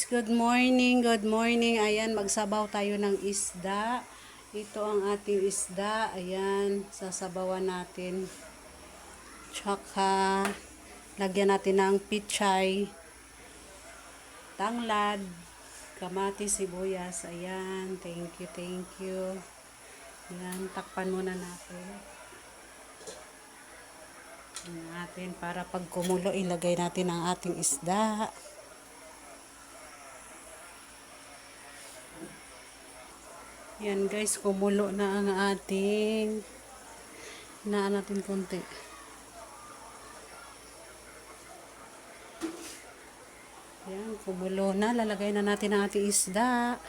good morning, good morning. Ayan, magsabaw tayo ng isda. Ito ang ating isda. Ayan, sasabawan natin. Tsaka, lagyan natin ng pichay, tanglad, kamatis, sibuyas. Ayan, thank you, thank you. Ayan, takpan muna natin. Ayan, para pag kumulo, ilagay natin ang ating isda. Yan guys, kumulo na ang ating hinaan natin konti. Yan, kumulo na. Lalagay na natin ang ating isda.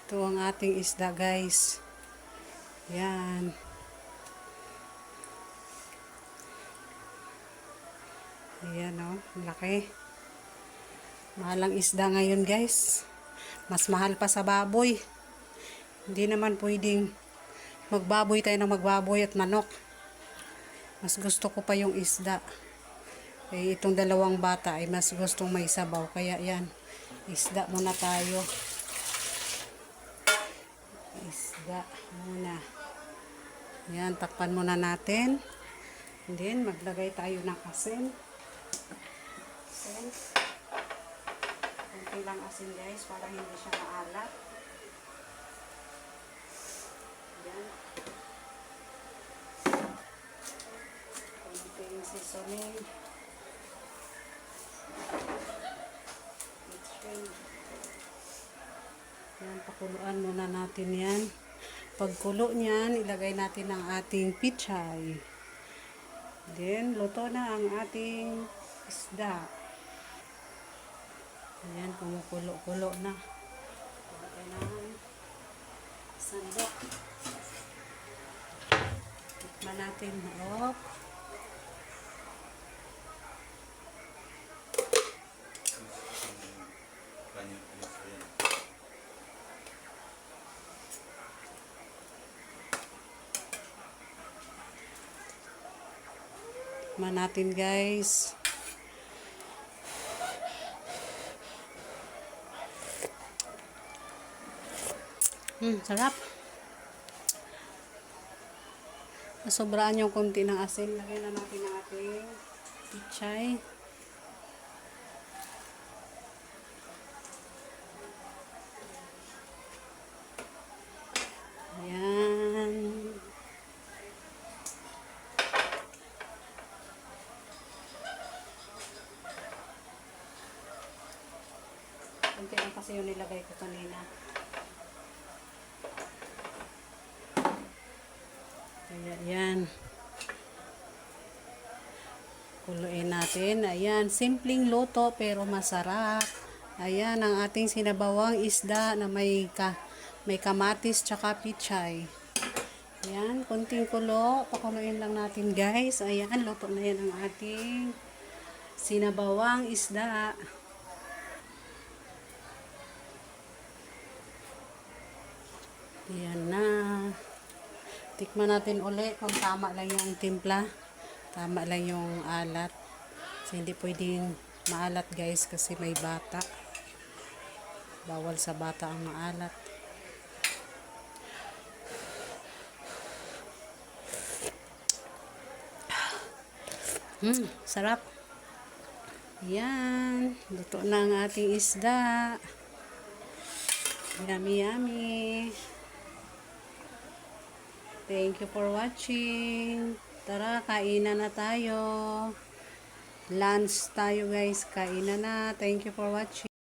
Ito ang ating isda guys. Yan. Ayan o, laki. Mahal ang isda ngayon guys. Mas mahal pa sa baboy. Hindi naman pwedeng magbaboy tayo ng magbaboy at manok. Mas gusto ko pa yung isda. Eh, itong dalawang bata ay mas gustong may sabaw. Kaya yan, isda muna tayo. Isda muna. Yan, takpan muna natin. And then, maglagay tayo ng asin. Asin. Kunti lang asin guys, para hindi siya maalat. Yan. Kunti yung seasoning. Yan, pakuluan muna natin yan. Pagkulo niyan, ilagay natin ang ating pichay. Then, luto na ang ating isda. Ayan, kumukulo-kulo na. Ilagay na sandok. Tikman natin. Hop. Tikman natin guys. Sarap. Nasobraan yung konti ng asin. Lagyan na natin ang ating pichay. Ayan. Konti lang kasi yung nilagay ko kanina. Ayan. Kuluin natin. Ayan. Simpleng luto pero masarap. Ayan ang ating sinabawang isda na may kamatis tsaka pichay. Ayan. Kunting kulo. Pakuluin lang natin guys. Ayan. Luto na yan ang ating sinabawang isda. Ayan na. Tikman natin uli kung tama lang yung timpla. Tama lang yung alat. Kasi hindi pwedeng maalat guys kasi may bata. Bawal sa bata ang maalat. Sarap. Ayan. Luto na ang ating isda. Yummy, yummy. Thank you for watching. Tara, kainan na tayo. Lunch tayo guys. Kainan na. Thank you for watching.